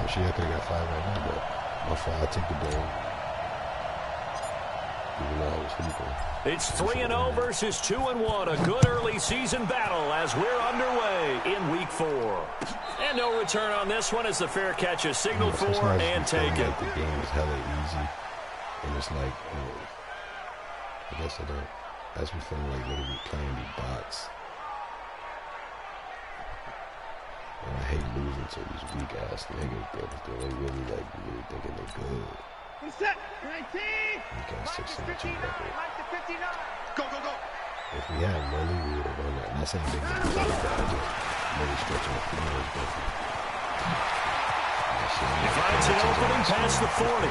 She I could have got 5 right now, but my fault. I take the ball. Even though I was sleeping. It's 3-0 versus 2-1. A good early season battle as we're underway in week 4. And no return on this one as the fair catch is signaled for and taken. Like the game is hella easy. And it's like, I guess I don't. That's me feeling like literally playing these bots. And I hate losing to these weak ass niggas, bro. But they really thinking they're good. Set 19. We got 6-2 record. Go, go, go. If we had Mully, we would have won that. And that's ain't big numbers like that. I just Mully stretching the field is different. He finds an opening past the 40.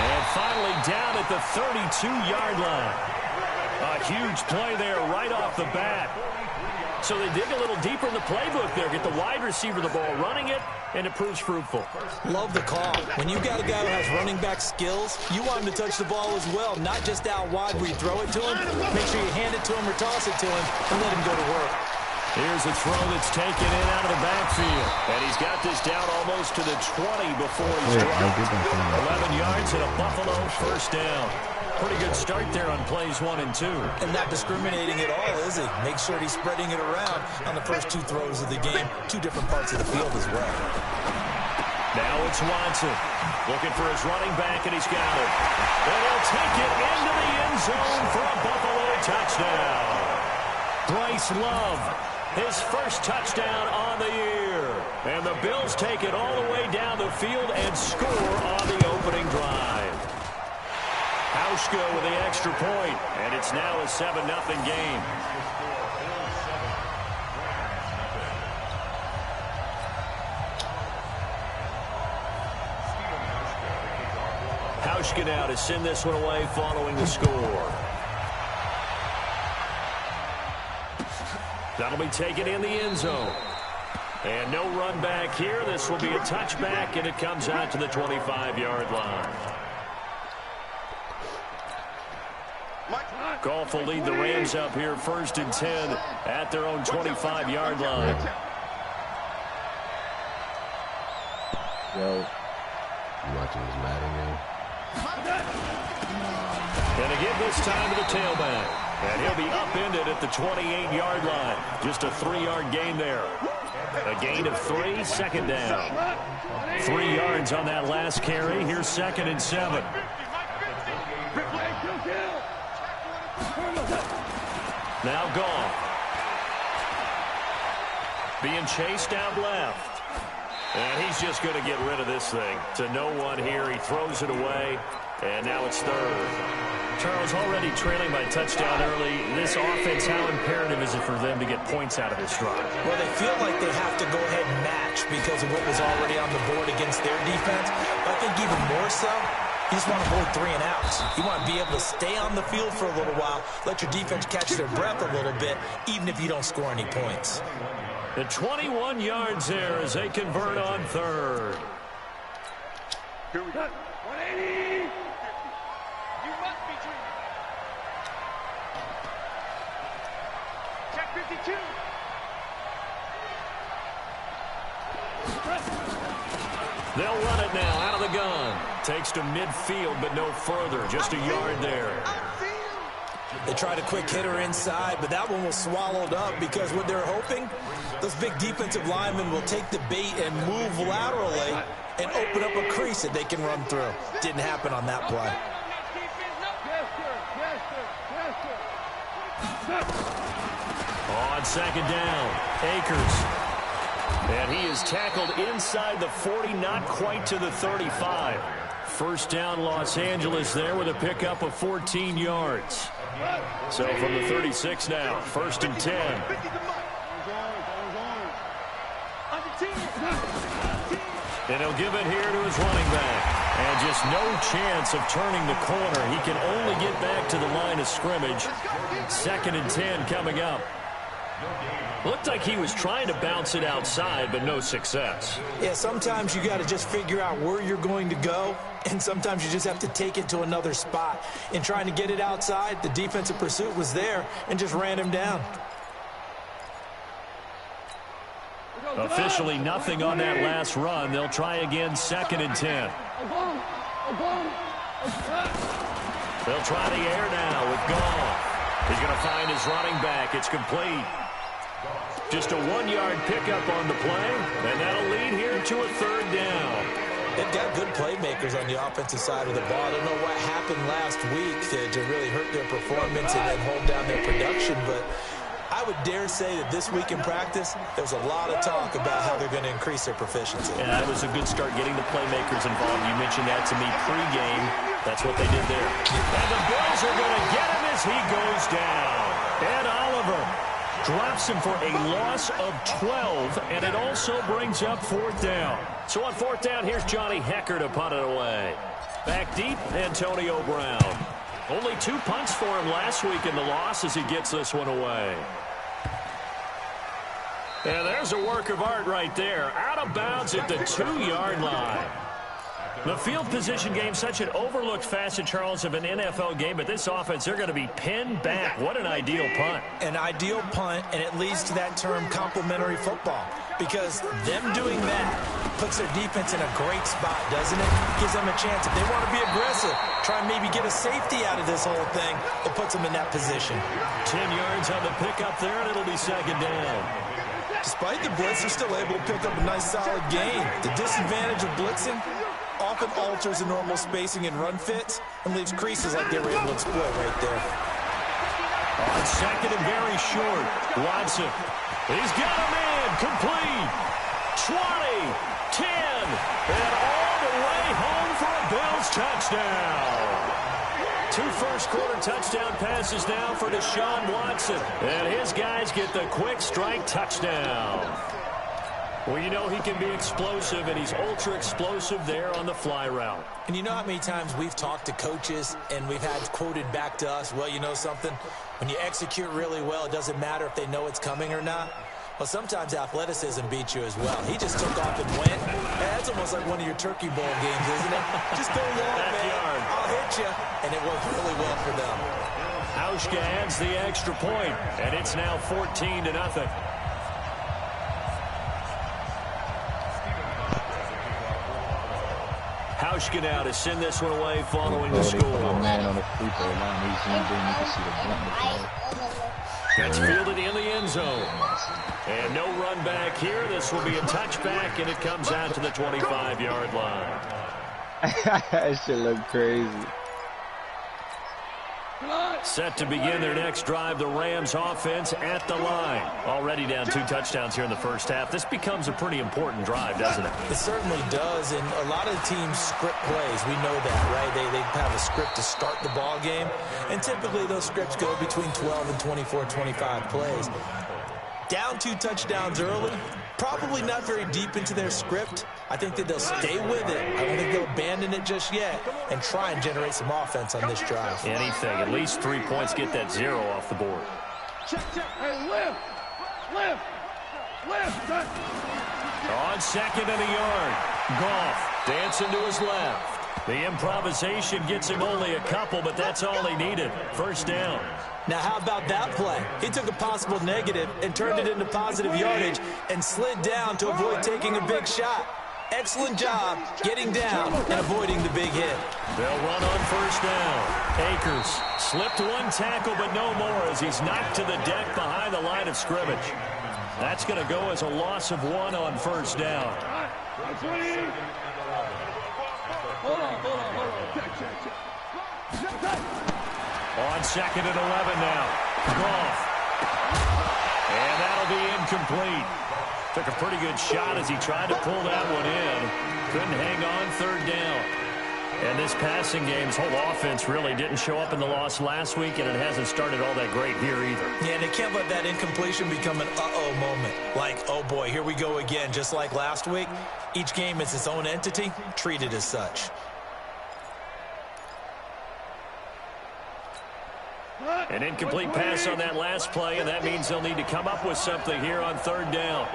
And finally down at the 32-yard line. A huge play there right off the bat. So they dig a little deeper in the playbook there, get the wide receiver the ball, running it, and it proves fruitful. Love the call. When you got a guy who has running back skills, you want him to touch the ball as well, not just out wide where you throw it to him. Make sure you hand it to him or toss it to him and let him go to work. Here's a throw that's taken in out of the backfield. And he's got this down almost to the 20 before he's dropped. 11 yards and a Buffalo first down. Pretty good start there on plays 1 and 2. And not discriminating at all, is he? Make sure he's spreading it around on the first 2 throws of the game. 2 different parts of the field as well. Now it's Watson. Looking for his running back, and he's got it. And he'll take it into the end zone for a Buffalo touchdown. Bryce Love, his first touchdown on the year. And the Bills take it all the way down the field and score on the opening drive. Hauschka with the extra point, and it's now a 7-0 game. Hauschka now to send this one away following the score. That'll be taken in the end zone. And no run back here. This will be a touchback, and it comes out to the 25-yard line. Goff will lead the Rams up here 1st and 10 at their own 25-yard line. Yo, you watching this Madden game? And again this time to the tailback. And he'll be upended at the 28-yard line. Just a 3-yard gain there. A gain of 3, 2nd down. 3 yards on that last carry. Here's 2nd and 7. Now Goff. Being chased out left. And he's just going to get rid of this thing. To no one here. He throws it away. And now it's 3rd. Charles, already trailing by touchdown early. This offense, how imperative is it for them to get points out of this drive? Well, they feel like they have to go ahead and match because of what was already on the board against their defense. But I think even more so, you just want to avoid 3 and outs. You want to be able to stay on the field for a little while, let your defense catch their breath a little bit, even if you don't score any points. The 21 yards there as they convert on 3rd. Here we go. 180. You must be dreaming. Check 52. They'll run it now out of the gun. Takes to midfield, but no further. Just a yard there. They tried a quick hitter inside, but that one was swallowed up because what they're hoping, those big defensive linemen will take the bait and move laterally and open up a crease that they can run through. Didn't happen on that play. On 2nd down, Akers. And he is tackled inside the 40, not quite to the 35. First down, Los Angeles there with a pickup of 14 yards. So from the 36 now, 1st and 10. And he'll give it here to his running back. And just no chance of turning the corner. He can only get back to the line of scrimmage. 2nd and 10 coming up. Looked like he was trying to bounce it outside, but no success. Yeah, sometimes you got to just figure out where you're going to go, and sometimes you just have to take it to another spot. In trying to get it outside, the defensive pursuit was there and just ran him down. Officially nothing on that last run. They'll try again, 2nd and 10. They'll try the air now with Goff. He's going to find his running back. It's complete. Just a 1-yard pickup on the play, and that'll lead here to a 3rd down. They've got good playmakers on the offensive side of the ball. I don't know what happened last week to really hurt their performance and then hold down their production, but I would dare say that this week in practice, there was a lot of talk about how they're going to increase their proficiency. And that was a good start getting the playmakers involved. You mentioned that to me pregame. That's what they did there. And the Bills are going to get him as he goes down. Ed Oliver drops him for a loss of 12, and it also brings up 4th down. So on 4th down, here's Johnny Hecker to punt it away. Back deep, Antonio Brown. Only 2 punts for him last week in the loss as he gets this one away. And there's a work of art right there. Out of bounds at the 2-yard line. The field position game, such an overlooked facet, Charles, of an NFL game, but this offense, they're going to be pinned back. What an ideal punt. An ideal punt, and it leads to that term complementary football, because them doing that puts their defense in a great spot, doesn't it? Gives them a chance. If they want to be aggressive, try and maybe get a safety out of this whole thing, it puts them in that position. 10 yards on the pickup there, and it'll be 2nd down. Despite the blitz, they're still able to pick up a nice, solid gain. The disadvantage of blitzing often alters the normal spacing and run fits and leaves creases like they were able to exploit right there. On 2nd and very short, Watson. He's got a man, complete. 20, 10, and all the way home for a Bills touchdown. 2 first-quarter touchdown passes now for Deshaun Watson. And his guys get the quick strike touchdown. Well, you know he can be explosive, and he's ultra-explosive there on the fly route. And you know how many times we've talked to coaches and we've had quoted back to us, well, you know something? When you execute really well, it doesn't matter if they know it's coming or not. Well, sometimes athleticism beats you as well. He just took off and went. That's almost like one of your turkey bowl games, isn't it? Just go long, man. I'll hit you. And it worked really well for them. Hauschka adds the extra point, and it's now 14-0. Hauschka now to send this one away following the score. Man on the free throw line, he's zoomed in. You can see the bluntness. That's fielded in the end zone. And no run back here. This will be a touchback, and it comes out to the 25-yard line. That shit look crazy. Set to begin their next drive, the Rams offense at the line. Already down 2 touchdowns here in the first half. This becomes a pretty important drive, doesn't it? It certainly does, and a lot of the teams script plays. We know that, right? They have a script to start the ball game, and typically those scripts go between 12 and 24, 25 plays. Down 2 touchdowns early, probably not very deep into their script. I think that they'll stay with it. I don't think they'll abandon it just yet and try and generate some offense on this drive. Anything. At least 3 points, get that 0 off the board. Check, check. Hey, lift. On 2nd and a yard. Goff dancing to his left. The improvisation gets him only a couple, but that's all he needed. First down. Now, how about that play? He took a possible negative and turned it into positive yardage and slid down to avoid taking a big shot. Excellent job getting down and avoiding the big hit. They'll run on first down. Akers slipped 1 tackle, but no more as he's knocked to the deck behind the line of scrimmage. That's going to go as a loss of 1 on first down. Hold on. Check. On 2nd and 11 now. Goff. And that'll be incomplete. Took a pretty good shot as he tried to pull that one in. Couldn't hang on, 3rd down. And this passing game's whole offense really didn't show up in the loss last week, and it hasn't started all that great here either. Yeah, and they can't let that incompletion become an uh-oh moment. Like, oh boy, here we go again, just like last week. Each game is its own entity, treated as such. An incomplete pass on that last play, and that means they'll need to come up with something here on 3rd down.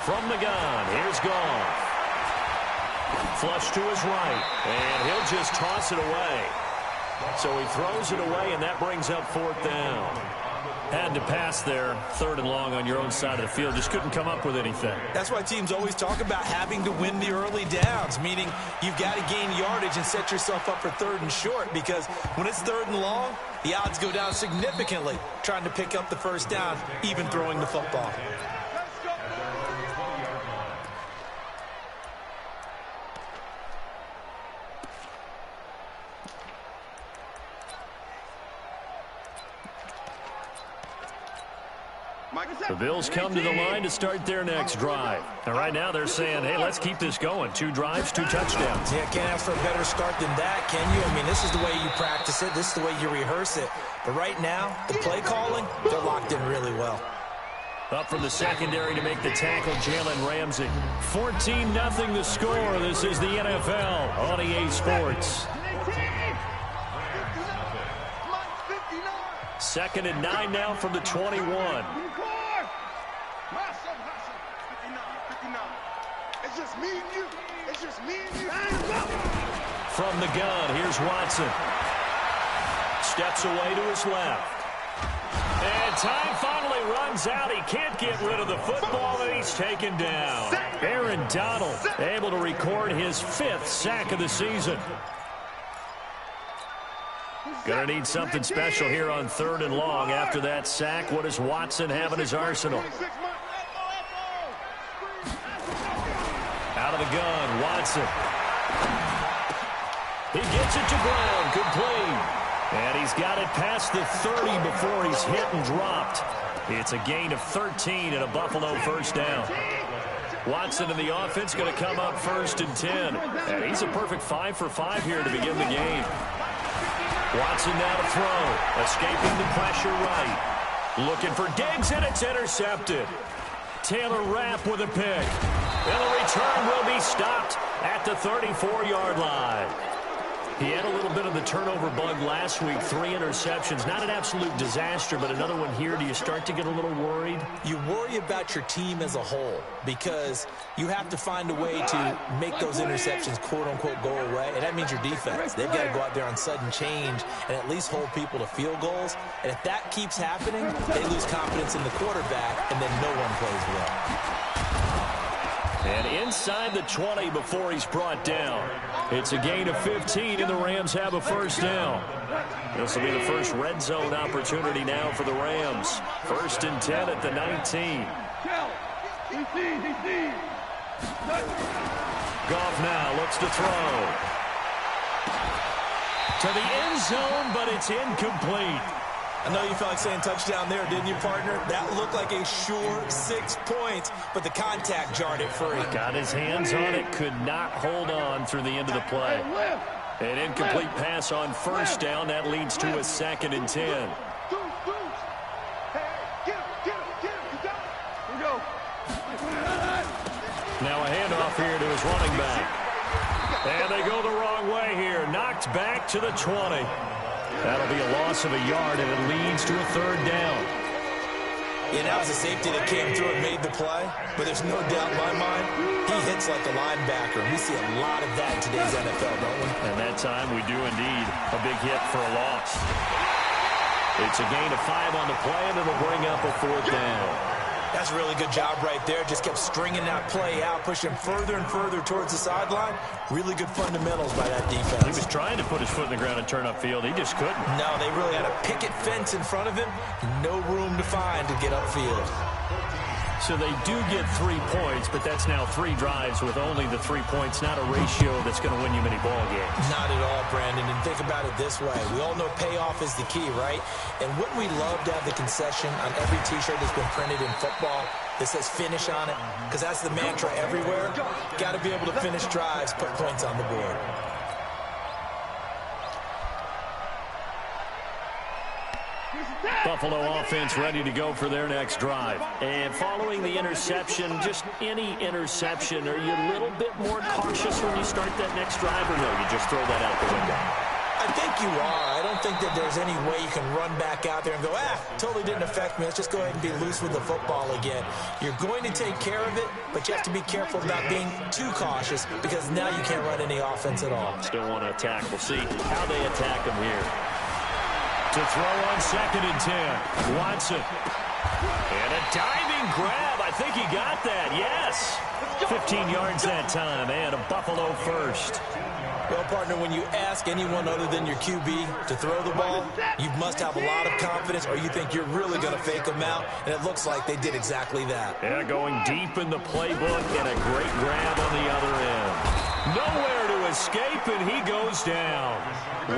From the gun, here's Goff. Flush to his right, and he'll just toss it away. So he throws it away, and that brings up 4th down. Had to pass there, 3rd and long on your own side of the field. Just couldn't come up with anything. That's why teams always talk about having to win the early downs, meaning you've got to gain yardage and set yourself up for 3rd and short, because when it's 3rd and long, the odds go down significantly trying to pick up the 1st down, even throwing the football. The Bills come to the line to start their next drive. And right now they're saying, hey, let's keep this going. 2 drives, 2 touchdowns. Yeah, can't ask for a better start than that, can you? I mean, this is the way you practice it. This is the way you rehearse it. But right now, the play calling, they're locked in really well. Up from the secondary to make the tackle, Jalen Ramsey. 14-0 the score. This is the NFL on EA Sports. 2nd and 9 now from the 21. It's just me and you. It's just me and you. From the gun, here's Watson. Steps away to his left. And time finally runs out. He can't get rid of the football, and he's taken down. Aaron Donald able to record his 5th sack of the season. Gonna need something special here on 3rd and long. After that sack, what does Watson have in his arsenal? Out of the gun, Watson. He gets it to Brown, complete. And he's got it past the 30 before he's hit and dropped. It's a gain of 13 and a Buffalo 1st down. Watson and the offense going to come up 1st and 10. And he's a perfect 5 for 5 here to begin the game. Watson now to throw. Escaping the pressure right. Looking for Diggs, and it's intercepted. Taylor Rapp with a pick. And the return will be stopped at the 34-yard line. He had a little bit of the turnover bug last week. 3 interceptions. Not an absolute disaster, but another one here. Do you start to get a little worried? You worry about your team as a whole because you have to find a way to make those interceptions, quote-unquote, go away. And that means your defense. They've got to go out there on sudden change and at least hold people to field goals. And if that keeps happening, they lose confidence in the quarterback, and then no one plays well. And inside the 20 before he's brought down. It's a gain of 15, and the Rams have a 1st down. This will be the first red zone opportunity now for the Rams. 1st and 10 at the 19. Goff now looks to throw. To the end zone, but it's incomplete. I know you felt like saying touchdown there, didn't you, partner? That looked like a sure 6 points, but the contact jarred it free. Got his hands on it, could not hold on through the end of the play. An incomplete pass on 1st down. That leads to a 2nd and 10. Now a handoff here to his running back. And they go the wrong way here. Knocked back to the 20. That'll be a loss of a yard, and it leads to a 3rd down. Yeah, that was a safety that came through and made the play, but there's no doubt in my mind, he hits like a linebacker. We see a lot of that in today's NFL, don't we? And that time we do indeed. A big hit for a loss. It's a gain of 5 on the play, and it'll bring up a 4th down. That's a really good job right there. Just kept stringing that play out, pushing further and further towards the sideline. Really good fundamentals by that defense. He was trying to put his foot in the ground and turn upfield. He just couldn't. No, they really had a picket fence in front of him. No room to find to get upfield. So they do get 3 points, but that's now 3 drives with only the 3 points. Not a ratio that's going to win you many ball games. Not at all, Brandon. And think about it this way. We all know payoff is the key, right? And wouldn't we love to have the concession on every T-shirt that's been printed in football that says finish on it? Because that's the mantra everywhere. Got to be able to finish drives, put points on the board. Buffalo offense ready to go for their next drive. And following the interception, just any interception, are you a little bit more cautious when you start that next drive, or no, you just throw that out the window? I think you are. I don't think that there's any way you can run back out there and go, totally didn't affect me. Let's just go ahead and be loose with the football again. You're going to take care of it, but you have to be careful about being too cautious because now you can't run any offense at all. Still want to attack. We'll see how they attack them here. To throw on 2nd and 10. Watson. And a diving grab. I think he got that. Yes. 15 yards that time, and a Buffalo first. Well, partner, when you ask anyone other than your QB to throw the ball, you must have a lot of confidence, or you think you're really going to fake them out, and it looks like they did exactly that. Yeah, going deep in the playbook, and a great grab on the other end. Nowhere to escape, and he goes down.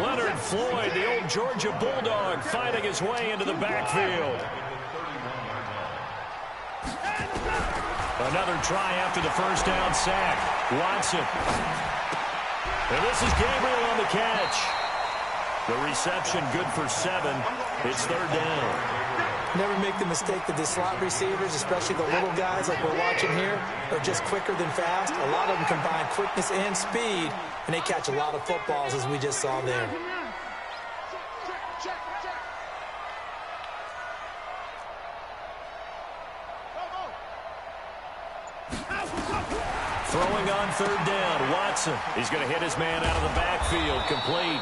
Leonard Floyd, the old Georgia Bulldog, fighting his way into the backfield. Another try after the first down sack. Watson. And this is Gabriel on the catch. The reception good for 7. It's 3rd down. Never make the mistake that the slot receivers, especially the little guys like we're watching here, are just quicker than fast. A lot of them combine quickness and speed, and they catch a lot of footballs, as we just saw there. Throwing on 3rd down, Watson. He's going to hit his man out of the backfield, complete.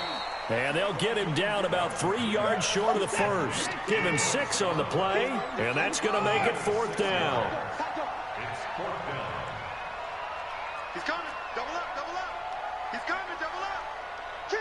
And they'll get him down about 3 yards short of the first. Give him 6 on the play, and that's going to make it 4th down. He's coming. Double up, double up. He's coming, double up. Kill.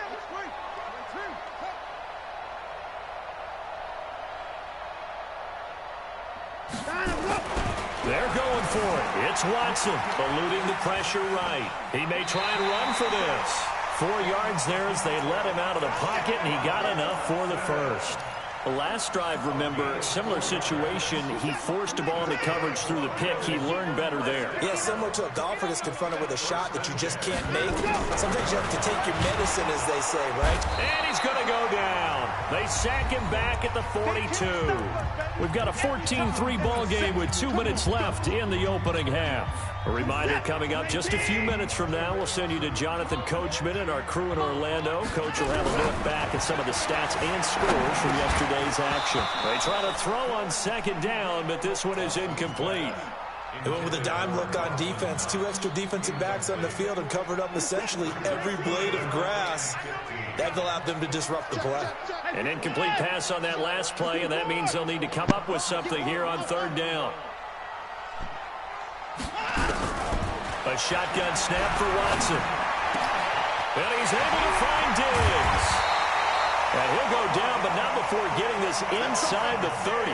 They're going for it. It's Watson, eluding the pressure right. He may try and run for this. 4 yards there as they let him out of the pocket, and he got enough for the first. The last drive, remember, similar situation. He forced a ball into coverage through the pick. He learned better there. Yeah, similar to a golfer that's confronted with a shot that you just can't make. Sometimes you have to take your medicine, as they say, right? And he's going to go down. They sack him back at the 42. We've got a 14-3 ball game with 2 minutes left in the opening half. A reminder coming up just a few minutes from now. We'll send you to Jonathan Coachman and our crew in Orlando. Coach will have a look back at some of the stats and scores from yesterday's action. They try to throw on 2nd down, but this one is incomplete. They went with a dime look on defense. 2 extra defensive backs on the field and covered up essentially every blade of grass. That allowed them to disrupt the play. An incomplete pass on that last play, and that means they'll need to come up with something here on 3rd down. A shotgun snap for Watson. And he's able to find Diggs. And he'll go down, but not before getting this inside the 30.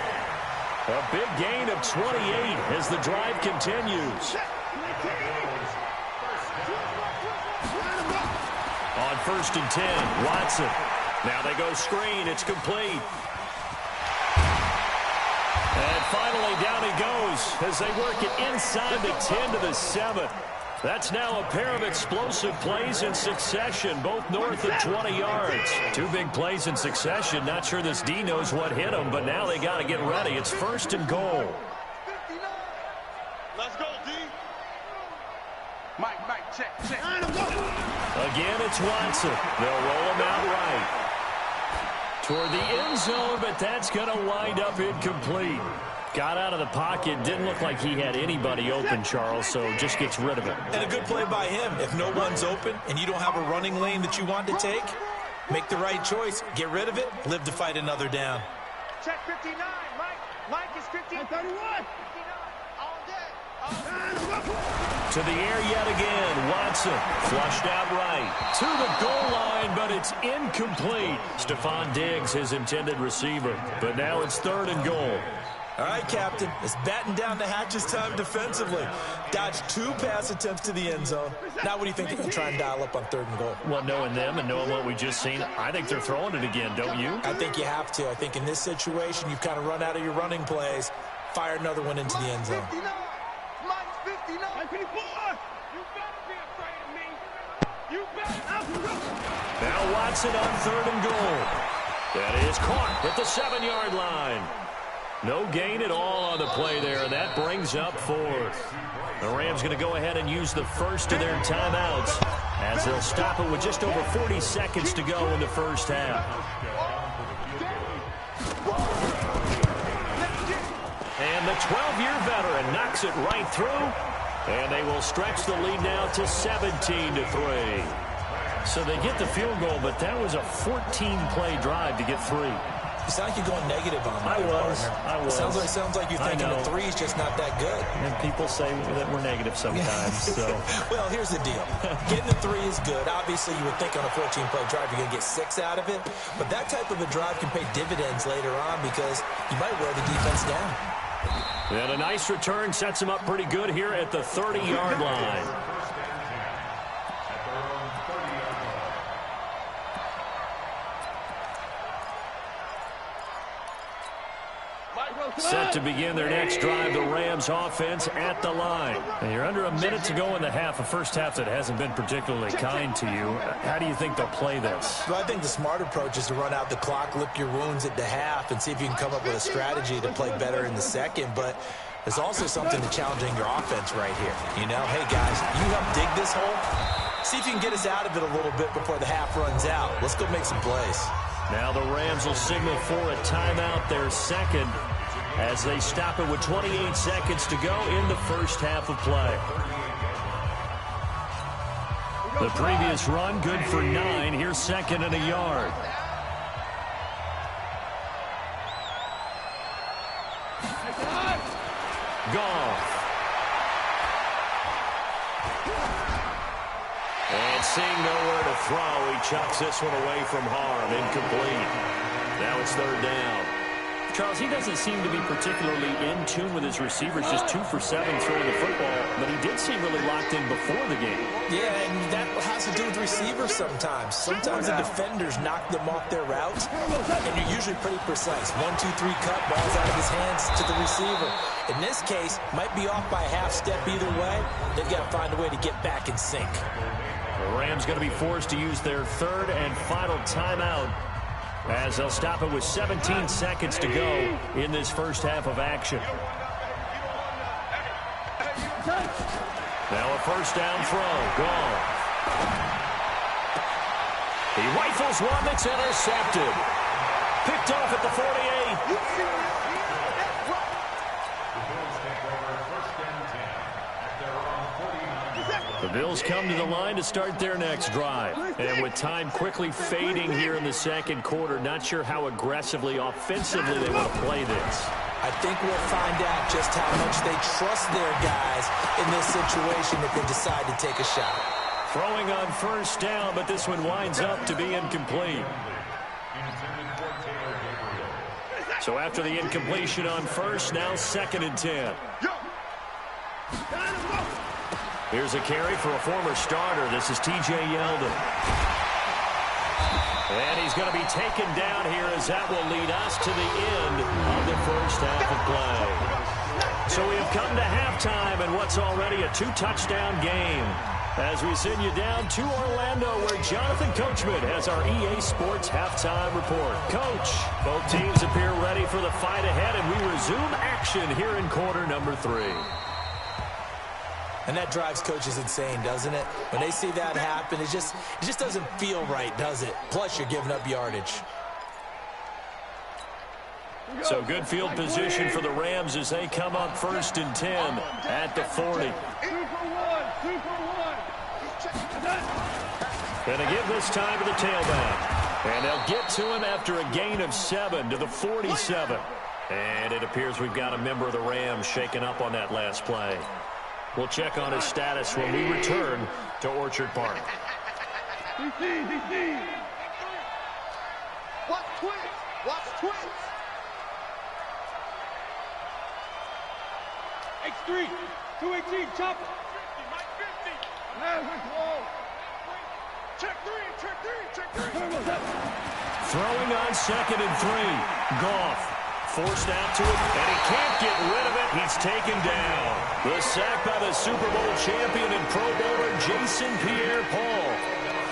A big gain of 28 as the drive continues. On 1st and 10, Watson. Now they go screen. It's complete. And finally, down he goes as they work it inside the 10 to the 7. That's now a pair of explosive plays in succession, both north of 20 yards. 2 big plays in succession. Not sure this D knows what hit him, but now they got to get ready. It's 1st and goal. Let's go, D. Mike, check. Again, it's Watson. They'll roll him out right toward the end zone, but that's going to wind up incomplete. Got out of the pocket. Didn't look like he had anybody open, Charles, so just gets rid of it. And a good play by him. If no one's open and you don't have a running lane that you want to take, make the right choice. Get rid of it. Live to fight another down. Check 59, Mike is 15. 31. 59, all day. To the air yet again. Watson flushed out right to the goal line, but it's incomplete. Stephon Diggs, his intended receiver. But now it's 3rd and goal. All right, Captain. It's batten down the hatches time defensively. Dodged 2 pass attempts to the end zone. Now what do you think they can try and dial up on 3rd and goal? Well, knowing them and knowing what we just seen, I think they're throwing it again, don't you? I think you have to. I think in this situation, you've kind of run out of your running plays. Fire another one into the end zone. Mike's 59. Mike 54. You better be afraid of me. You better. Now Watson on 3rd and goal. That is caught at the 7-yard line. No gain at all on the play there, and that brings up 4th. The Rams going to go ahead and use the first of their timeouts as they'll stop it with just over 40 seconds to go in the first half. And the 12-year veteran knocks it right through, and they will stretch the lead now to 17-3. So they get the field goal, but that was a 14-play drive to get 3. You sound like you're going negative on that. I was. Sounds like you're thinking the 3 is just not that good. And people say that we're negative sometimes. So. Well, here's the deal. Getting the 3 is good. Obviously, you would think on a 14-play drive you're going to get 6 out of it. But that type of a drive can pay dividends later on because you might wear the defense down. And a nice return sets him up pretty good here at the 30-yard line. Set to begin their next drive, the Rams offense at the line. And you're under a minute to go in the half, a first half that hasn't been particularly kind to you. How do you think they'll play this? Well, I think the smart approach is to run out the clock, lick your wounds at the half, and see if you can come up with a strategy to play better in the second. But there's also something to challenging your offense right here. You know, hey, guys, you help dig this hole. See if you can get us out of it a little bit before the half runs out. Let's go make some plays. Now the Rams will signal for a timeout, their second, as they stop it with 28 seconds to go in the first half of play. The previous run, good for 9. Here's second and a yard. Goff. And seeing nowhere to throw, he chucks this one away from harm. Incomplete. Now it's third down. Charles, he doesn't seem to be particularly in tune with his receivers, just 2 for 7 throwing the football, but he did seem really locked in before the game. Yeah, and that has to do with receivers sometimes. Sometimes the defenders knock them off their routes, and you're usually pretty precise. 1, 2, 3 cut, balls out of his hands to the receiver. In this case, might be off by a half step either way. They've got to find a way to get back in sync. The Rams going to be forced to use their third and final timeout, as they'll stop it with 17 seconds to go in this first half of action. Now a first down throw. Gone. He rifles one that's intercepted. Picked off at the 48. The Bills come to the line to start their next drive. And with time quickly fading here in the second quarter, not sure how aggressively, offensively they want to play this. I think we'll find out just how much they trust their guys in this situation if they decide to take a shot. Throwing on first down, but this one winds up to be incomplete. So after the incompletion on first, now second and 10. Here's a carry for a former starter. This is T.J. Yeldon. And he's going to be taken down here as that will lead us to the end of the first half of play. So we have come to halftime in what's already a 2-touchdown game, as we send you down to Orlando, where Jonathan Coachman has our EA Sports halftime report. Coach, both teams appear ready for the fight ahead, and we resume action here in quarter number 3. And that drives coaches insane, doesn't it? When they see that happen, it just doesn't feel right, does it? Plus, you're giving up yardage. So good field position for the Rams as they come up first and 10 at the 40. 2 for 1. Gonna give this time to the tailback. And they'll get to him after a gain of 7 to the 47. And it appears we've got a member of the Rams shaken up on that last play. We'll check on his status when we return to Orchard Park. DC. Watch twins. Watch twins. X3. 218. Chopper. 50. Check 3. Throwing on second and 3. Goff. Forced out to it, and he can't get rid of it. He's taken down. The sack by the Super Bowl champion and Pro Bowler Jason Pierre-Paul.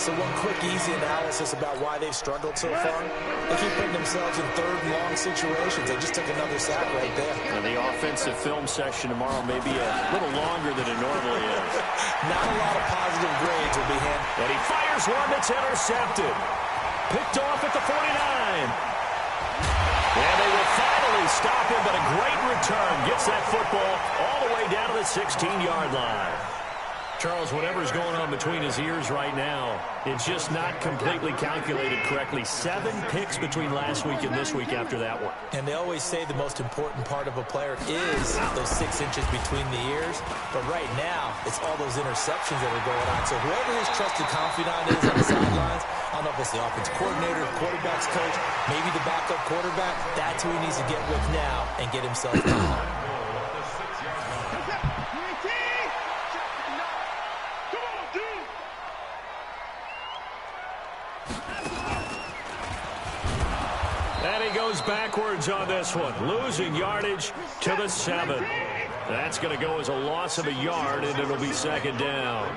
So one quick, easy analysis about why they've struggled so far. They keep putting themselves in third and long situations. They just took another sack right there. And the offensive film session tomorrow may be a little longer than it normally is. Not a lot of positive grades will be handed. And he fires one that's intercepted. Picked off at the 49. And they will finally stop him, but a great return gets that football all the way down to the 16-yard line. Charles, whatever's going on between his ears right now, it's just not completely calculated correctly. 7 picks between last week and this week after that one. And they always say the most important part of a player is those 6 inches between the ears. But right now, it's all those interceptions that are going on. So whoever his trusted confidant is on the sidelines, I don't know if it's the offensive coordinator, quarterback's coach, maybe the backup quarterback, that's who he needs to get with now and get himself down. And he goes backwards on this one, losing yardage to the 7. That's going to go as a loss of a yard, and it'll be 2nd down.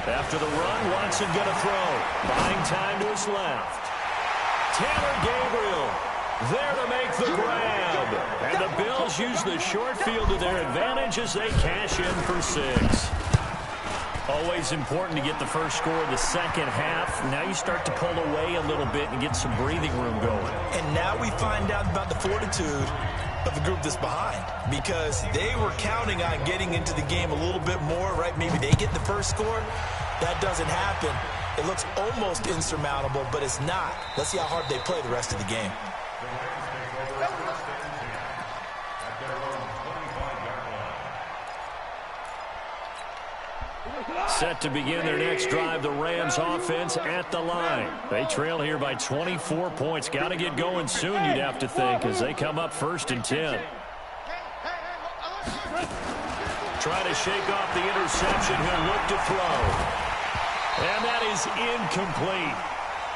After the run, Watson going to throw. Buying time to his left. Taylor Gabriel there to make the grab. And the Bills use the short field to their advantage as they cash in for 6. Always important to get the first score in the second half. Now you start to pull away a little bit and get some breathing room going. And now we find out about the fortitude of the group that's behind, because they were counting on getting into the game a little bit more, right? Maybe they get the first score. That doesn't happen. It looks almost insurmountable, but it's not. Let's see how hard they play the rest of the game. Set to begin their next drive, the Rams offense at the line. They trail here by 24 points. Got to get going soon, you'd have to think, as they come up 1st and 10. Try to shake off the interception. He'll look to throw. And that is incomplete.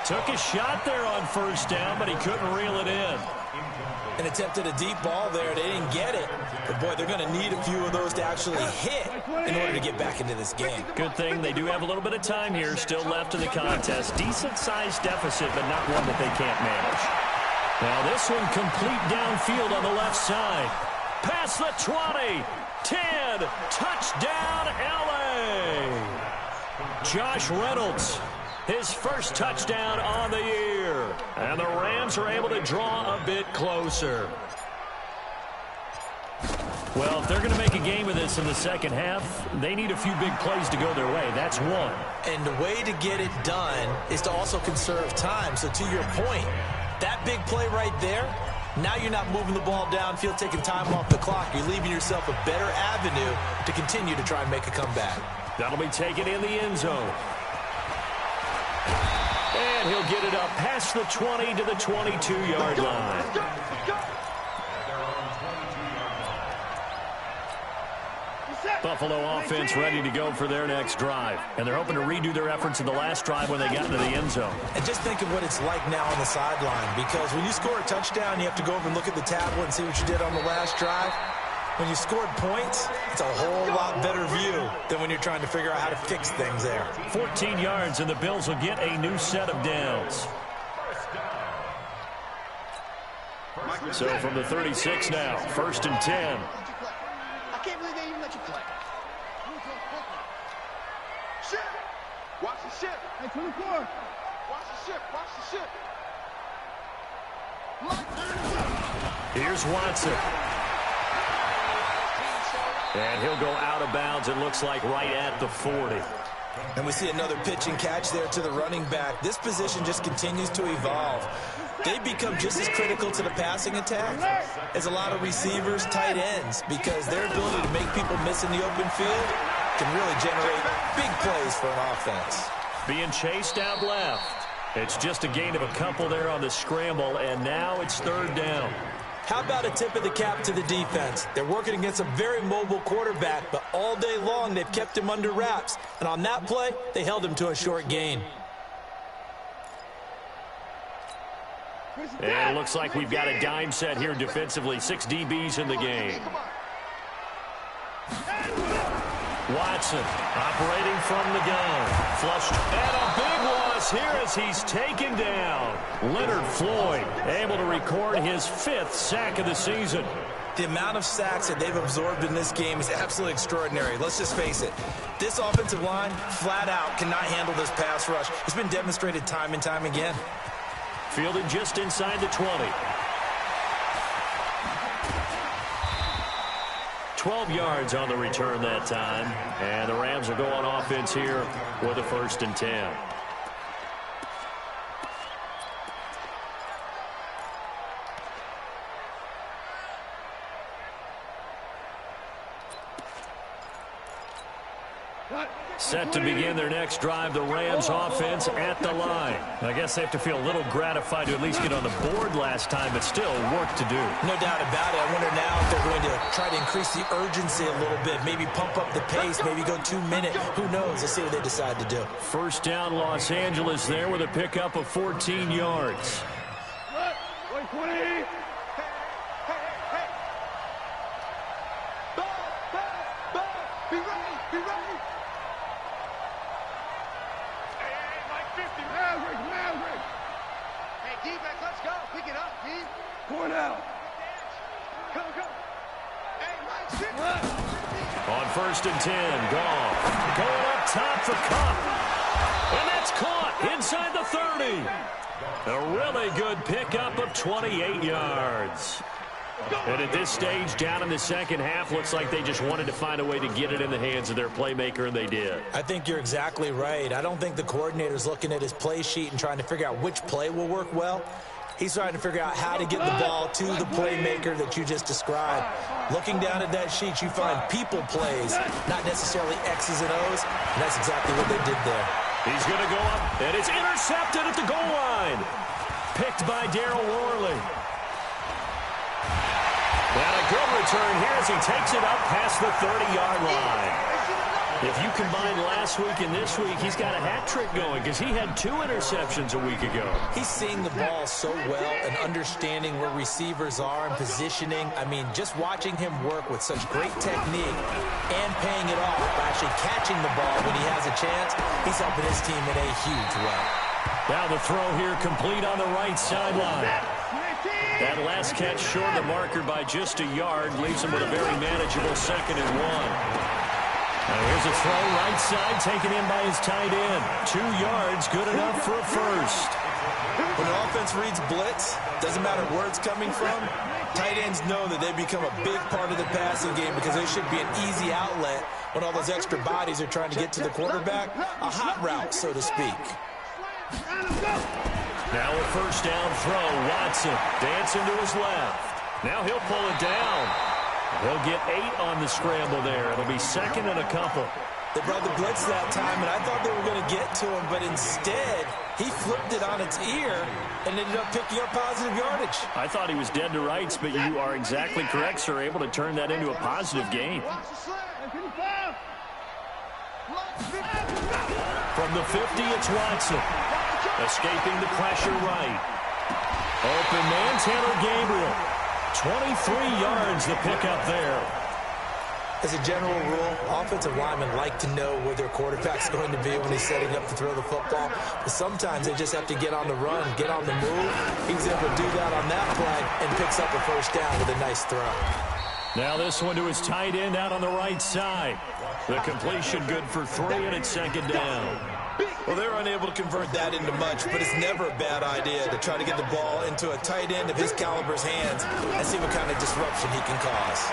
Took a shot there on 1st down, but he couldn't reel it in. And attempted a deep ball there. They didn't get it. But, boy, they're going to need a few of those to actually hit in order to get back into this game. Good thing they do have a little bit of time here still left in the contest. Decent-sized deficit, but not one that they can't manage. Now this one complete downfield on the left side. Past the 20. 10. Touchdown, L.A. Josh Reynolds. His first touchdown on the year. And the Rams are able to draw a bit closer. Well, if they're going to make a game of this in the second half, they need a few big plays to go their way. That's one. And the way to get it done is to also conserve time. So to your point, that big play right there, now you're not moving the ball downfield, taking time off the clock. You're leaving yourself a better avenue to continue to try and make a comeback. That'll be taken in the end zone. And he'll get it up past the 20 to the 22-yard line. Buffalo offense ready to go for their next drive. And they're hoping to redo their efforts in the last drive when they got into the end zone. And just think of what it's like now on the sideline, because when you score a touchdown, you have to go over and look at the tablet and see what you did on the last drive. When you scored points, it's a whole lot better view than when you're trying to figure out how to fix things there. 14 yards, and the Bills will get a new set of downs. So from the 36 now, 1st and 10. I can't believe they even let you play. Ship! Watch the ship! Hey, 24! Watch the ship! Watch the ship! Here's Watson. And he'll go out of bounds, it looks like, right at the 40. And we see another pitch and catch there to the running back. This position just continues to evolve. They become just as critical to the passing attack as a lot of receivers, tight ends, because their ability to make people miss in the open field can really generate big plays for an offense. Being chased out left. It's just a gain of a couple there on the scramble, and now it's 3rd down. How about a tip of the cap to the defense? They're working against a very mobile quarterback, but all day long they've kept him under wraps. And on that play, they held him to a short gain. And it looks like we've got a dime set here defensively. 6 DBs in the game. Watson operating from the gun. Flushed. And a big loss here as he's taken down. Leonard Floyd able to record his 5th sack of the season. The amount of sacks that they've absorbed in this game is absolutely extraordinary. Let's just face it. This offensive line, flat out, cannot handle this pass rush. It's been demonstrated time and time again. Fielded just inside the 20. 12 yards on the return that time. And the Rams will go on offense here with a 1st and 10. Set to begin their next drive, the Rams offense at the line. I guess they have to feel a little gratified to at least get on the board last time, but still work to do. No doubt about it. I wonder now if they're going to try to increase the urgency a little bit, maybe pump up the pace, maybe go 2 minute. Who knows? Let's see what they decide to do. 1st down, Los Angeles there with a pickup of 14 yards. 20. Be ready, be ready. Hey, Mike 50. Maverick. Hey, defense, let's go. Pick it up, D. Point out. Go. Hey, Mike 50. On 1st and 10, Goff going up top for Cup. And that's caught inside the 30. A really good pickup of 28 yards. And at this stage, down in the second half, looks like they just wanted to find a way to get it in the hands of their playmaker, and they did. I think you're exactly right. I don't think the coordinator's looking at his play sheet and trying to figure out which play will work well. He's trying to figure out how to get the ball to the playmaker that you just described. Looking down at that sheet, you find people plays, not necessarily X's and O's, and that's exactly what they did there. He's going to go up, and it's intercepted at the goal line. Picked by Darryl Worley. And a good return here as he takes it up past the 30-yard line. If you combine last week and this week, he's got a hat trick going because he had 2 interceptions a week ago. He's seeing the ball so well and understanding where receivers are and positioning. I mean, just watching him work with such great technique and paying it off by actually catching the ball when he has a chance, he's helping his team in a huge way. Now the throw here complete on the right sideline. That last catch short of the marker by just a yard leaves him with a very manageable 2nd and 1. Now here's a throw right side taken in by his tight end. 2 yards, good enough for a 1st. When the offense reads blitz, doesn't matter where it's coming from, tight ends know that they become a big part of the passing game because they should be an easy outlet when all those extra bodies are trying to get to the quarterback. A hot route, so to speak. Now a 1st down throw. Watson dancing to his left. Now he'll pull it down. He'll get 8 on the scramble there. It'll be 2nd and a couple. They brought the blitz that time, and I thought they were going to get to him, but instead he flipped it on its ear and ended up picking up positive yardage. I thought he was dead to rights, but you are exactly correct, sir. Able to turn that into a positive gain. From the 50, it's Watson. Escaping the pressure right. Open man, Taylor Gabriel. 23 yards the pickup there. As a general rule, offensive linemen like to know where their quarterback's going to be when he's setting up to throw the football. But sometimes they just have to get on the run, get on the move. He was able to do that on that play and picks up a 1st down with a nice throw. Now this one to his tight end out on the right side. The completion good for 3, and it's 2nd down. Well, they're unable to convert that into much, but it's never a bad idea to try to get the ball into a tight end of his caliber's hands and see what kind of disruption he can cause.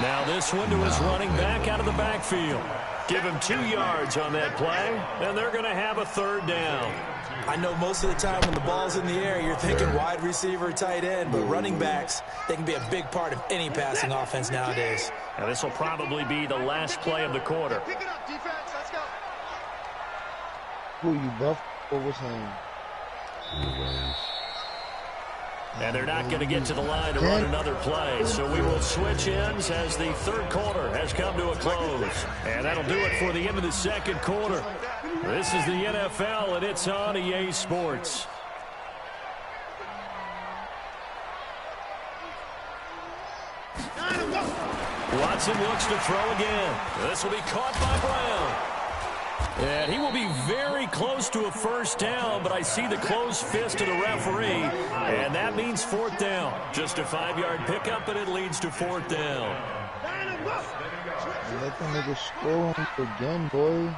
Now this one to his running back out of the backfield. Give him 2 yards on that play, and they're going to have a 3rd down. I know most of the time when the ball's in the air, you're thinking wide receiver, tight end, but running backs, they can be a big part of any passing offense nowadays. Now this will probably be the last play of the quarter. Pick it up, defense. Let's go. Who you buff? What was him? And they're not going to get to the line to run another play, so we will switch ends as the 3rd quarter has come to a close. And that'll do it for the end of the 2nd quarter. This is the NFL, and it's on EA Sports. Watson looks to throw again. This will be caught by Brown. And he will be very close to a 1st down, but I see the closed fist of the referee, and that means 4th down. Just a 5-yard pickup, and it leads to 4th down. Let the nigga score again, boy.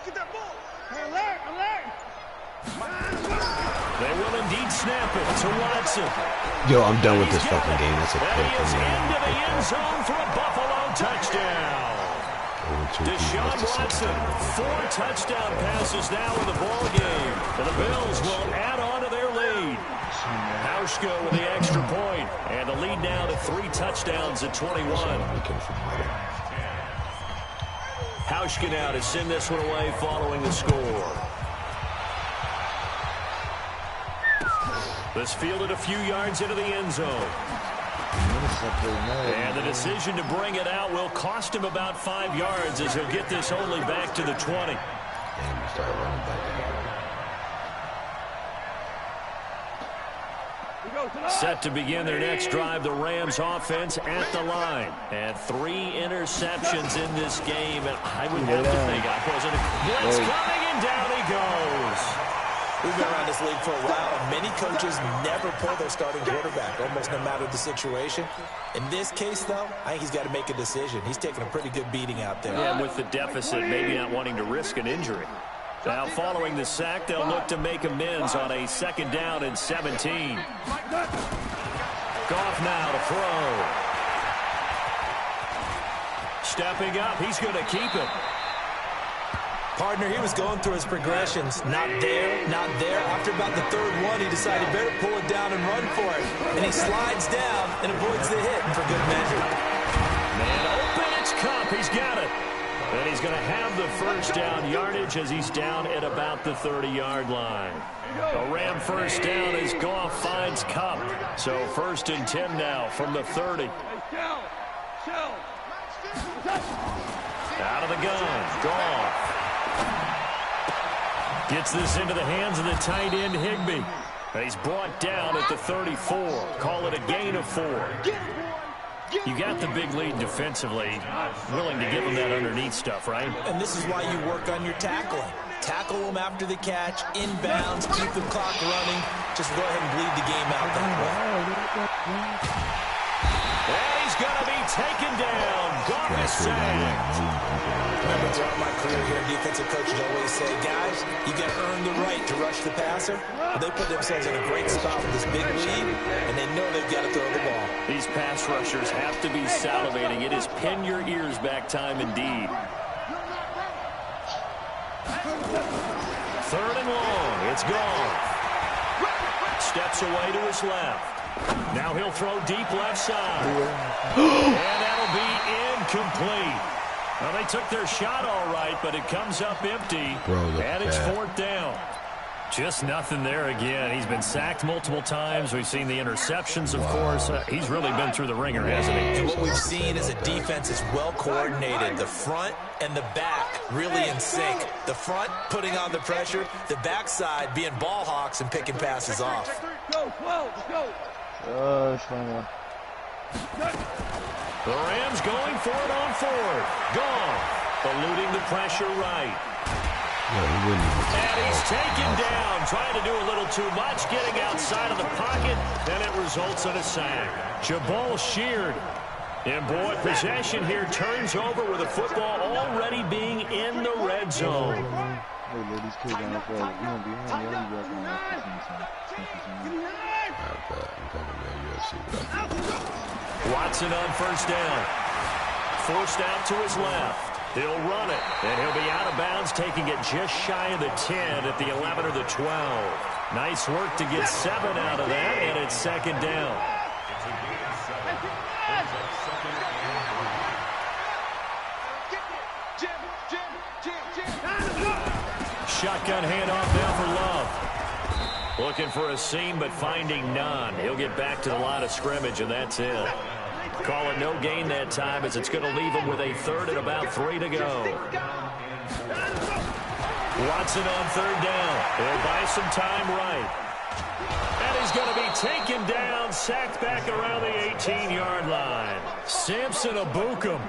Get that ball. Alert, alert. They will indeed snap it to Watson. Yo, I'm done with this fucking game. That's a And pick. he is into the end zone for a Buffalo touchdown. Deshaun Watson, 4 touchdown passes now in the ball game. And the Bills will add on to their lead. Hauschka with the extra point. And the lead now to 3 touchdowns at 21. Hauschka now to send this one away following the score. This fielded a few yards into the end zone. And the decision to bring it out will cost him about 5 yards as he'll get this only back to the 20. Set to begin their next drive, the Rams offense at the line. And 3 interceptions in this game. And I would have to think, blitz coming, and down he goes. We've been around this league for a while, and many coaches never pull their starting quarterback, almost no matter the situation. In this case, though, I think he's got to make a decision. He's taking a pretty good beating out there. Yeah, with the deficit, maybe not wanting to risk an injury. Now, following the sack, they'll look to make amends on a 2nd down and 17. Goff now to throw. Stepping up, he's going to keep it. Partner, he was going through his progressions. Not there, not there. After about the 3rd one, he decided better pull it down and run for it. And he slides down and avoids the hit for good measure. Man open, it's Cup. He's got it. And he's going to have the 1st down yardage as he's down at about the 30-yard line. A Ram 1st down as Goff finds Cup. So 1st and 10 now from the 30. Out of the gun, Goff. Gets this into the hands of the tight end, Higbee. And he's brought down at the 34. Call it a gain of 4. You got the big lead defensively. Willing to give him that underneath stuff, right? And this is why you work on your tackling. Tackle them after the catch, inbounds, keep the clock running. Just go ahead and bleed the game out that way. And he's going to be taken down. Goff is sacked. Remember, throughout my career here, defensive coaches always say, guys, you got to earn the right to rush the passer. But they put themselves in a great spot with this big lead, and they know they've got to throw the ball. These pass rushers have to be salivating. It is pin your ears back time indeed. 3rd and long. It's Goff. Steps away to his left. Now he'll throw deep left side. And that'll be incomplete. Well, they took their shot all right, but it comes up empty. And it's 4th down. Just nothing there again. He's been sacked multiple times. We've seen the interceptions, of course. He's really been through the ringer, hasn't he? And what we've seen is a defense is well coordinated. The front and the back really in sync. The front putting on the pressure. The backside being ball hawks and picking passes off. The Rams going for it on 4th. Goff eluding the pressure right. And he's taken down, trying to do a little too much, getting outside of the pocket, and it results in a sack. Jabal sheared. And boy, possession here turns over with the football already being in the red zone. Watson on 1st down. Forced out to his left. He'll run it, and he'll be out of bounds, taking it just shy of the 10 at the 11 or the 12. Nice work to get 7 out of that, and it's 2nd down. Shotgun handoff now for Love. Looking for a seam, but finding none. He'll get back to the line of scrimmage, and that's it. Call it no gain that time, as it's going to leave him with a 3rd and about 3 to go. Watson on 3rd down. He'll buy some time right. And he's going to be taken down, sacked back around the 18-yard line. Samson Abukum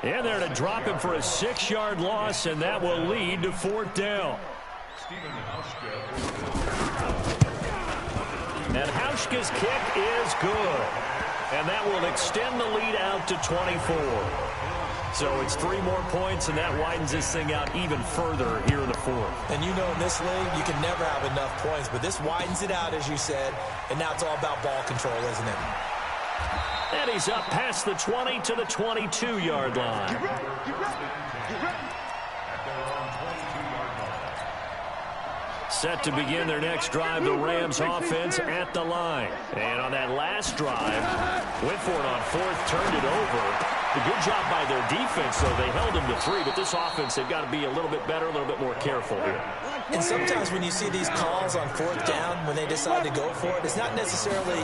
in there to drop him for a 6-yard loss, and that will lead to 4th down. And Hauschka's kick is good. And that will extend the lead out to 24. So it's 3 more points, and that widens this thing out even further here in the fourth. And you know in this league, you can never have enough points, but this widens it out, as you said, and now it's all about ball control, isn't it? And he's up past the 20 to the 22-yard line. Set to begin their next drive, the Rams offense at the line. And on that last drive, went for it on fourth, turned it over. A good job by their defense, though. They held them to 3, but this offense, they've got to be a little bit better, a little bit more careful here. And sometimes when you see these calls on fourth down, when they decide to go for it, it's not necessarily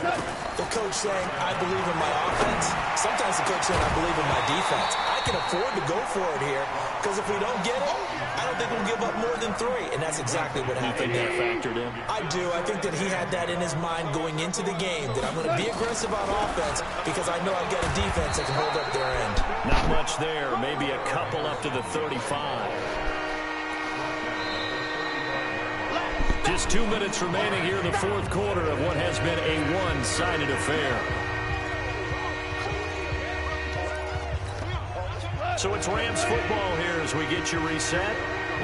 the coach saying, I believe in my offense. Sometimes the coach saying, I believe in my defense. I can afford to go for it here, because if we don't get it, I don't think we'll give up more than 3. And that's exactly what happened there. You think that factored in? I do. I think that he had that in his mind going into the game, that I'm going to be aggressive on offense because I know I've got a defense that can hold up their end. Not much there. Maybe a couple up to the 35. Just 2 minutes remaining here in the fourth quarter of what has been a one-sided affair. So it's Rams football here as we get you reset.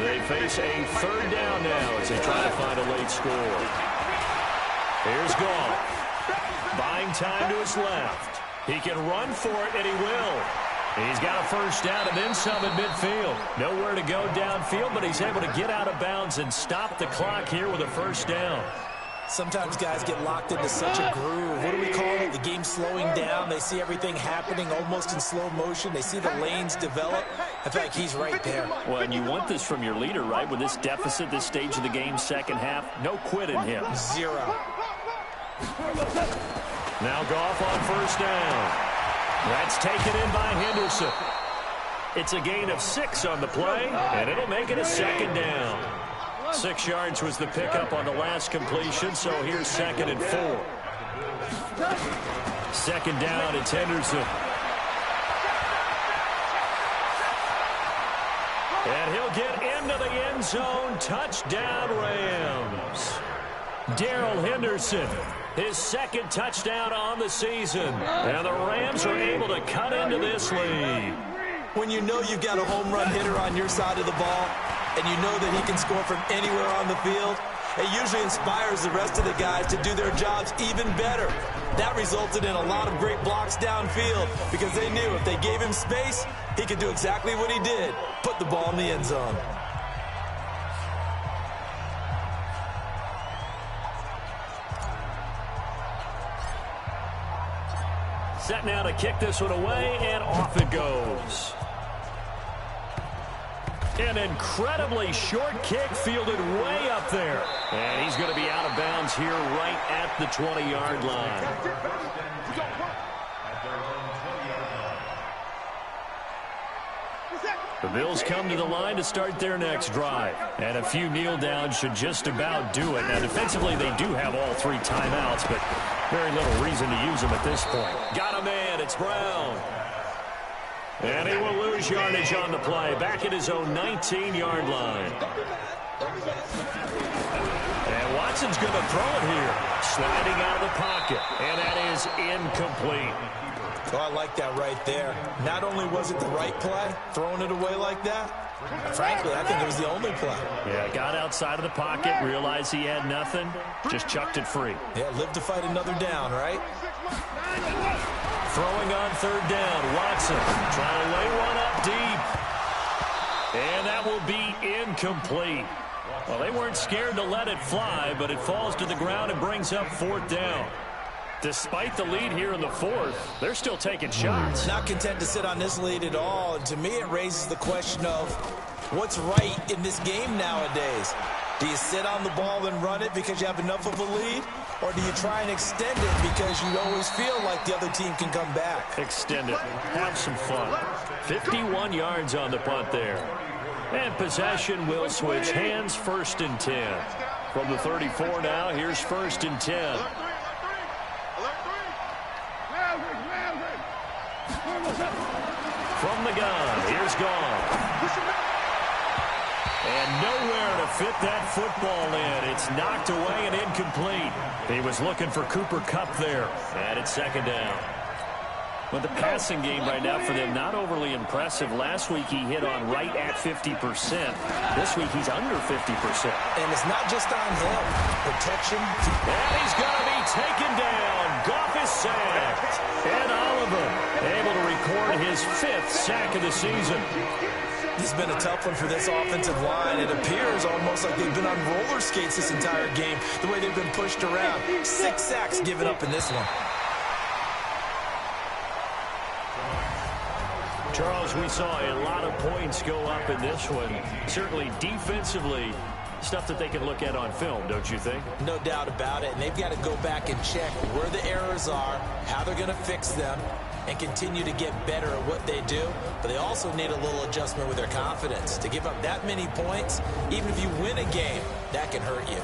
They face a third down now as they try to find a late score. Here's Goff. Buying time to his left. He can run for it, and he will. He's got a first down and then some at midfield. Nowhere to go downfield, but he's able to get out of bounds and stop the clock here with a first down. Sometimes guys get locked into such a groove. What do we call it? The game slowing down. They see everything happening almost in slow motion. They see the lanes develop. I feel like he's right there. Well, and you want this from your leader, right? With this deficit, this stage of the game, second half, no quit in him. 0. Now Goff on first down. That's taken in by Henderson. It's a gain of 6 on the play, and it'll make it a second down. 6 yards was the pickup on the last completion, so here's 2nd and 4. Second down, it's Henderson. And he'll get into the end zone. Touchdown, Rams. Darrell Henderson, his 2nd touchdown on the season. And the Rams are able to cut into this lead. When you know you've got a home run hitter on your side of the ball, and you know that he can score from anywhere on the field, it usually inspires the rest of the guys to do their jobs even better. That resulted in a lot of great blocks downfield because they knew if they gave him space, he could do exactly what he did, put the ball in the end zone. Set now to kick this one away, and off it goes. An incredibly short kick fielded way up there. And he's going to be out of bounds here right at the 20-yard line. The Bills come to the line to start their next drive. And a few kneel downs should just about do it. Now, defensively, they do have all 3 timeouts, but very little reason to use them at this point. Got a man. It's Brown. And he will lose yardage on the play. Back at his own 19-yard line. And Watson's going to throw it here. Sliding out of the pocket. And that is incomplete. Oh, I like that right there. Not only was it the right play, throwing it away like that, frankly, I think it was the only play. Yeah, got outside of the pocket, realized he had nothing, just chucked it free. Yeah, live to fight another down, right? Throwing on third down, Watson trying to lay one up deep. And that will be incomplete. Well, they weren't scared to let it fly, but it falls to the ground and brings up 4th down. Despite the lead here in the 4th, they're still taking shots. Not content to sit on this lead at all. And to me, it raises the question of what's right in this game nowadays. Do you sit on the ball and run it because you have enough of a lead? Or do you try and extend it because you always feel like the other team can come back? Extend it. Have some fun. 51 yards on the punt there. And possession will switch hands. 1st and 10. From the 34 now, here's 1st and 10. From the gun, here's Goff. And nowhere to fit that football in. It's knocked away and incomplete. He was looking for Cooper Kupp there. And it's 2nd down. But the passing game right now for them, not overly impressive. Last week he hit on right at 50%. This week he's under 50%. And it's not just on him. Protection. And he's going to be taken down. Goff is sacked. And Oliver able to record his 5th sack of the season. This has been a tough one for this offensive line. It appears almost like they've been on roller skates this entire game, the way they've been pushed around. 6 sacks given up in this one. Charles, we saw a lot of points go up in this one. Certainly defensively, stuff that they can look at on film, don't you think? No doubt about it. And they've got to go back and check where the errors are, how they're going to fix them, and continue to get better at what they do. But they also need a little adjustment with their confidence. To give up that many points, even if you win a game, that can hurt you.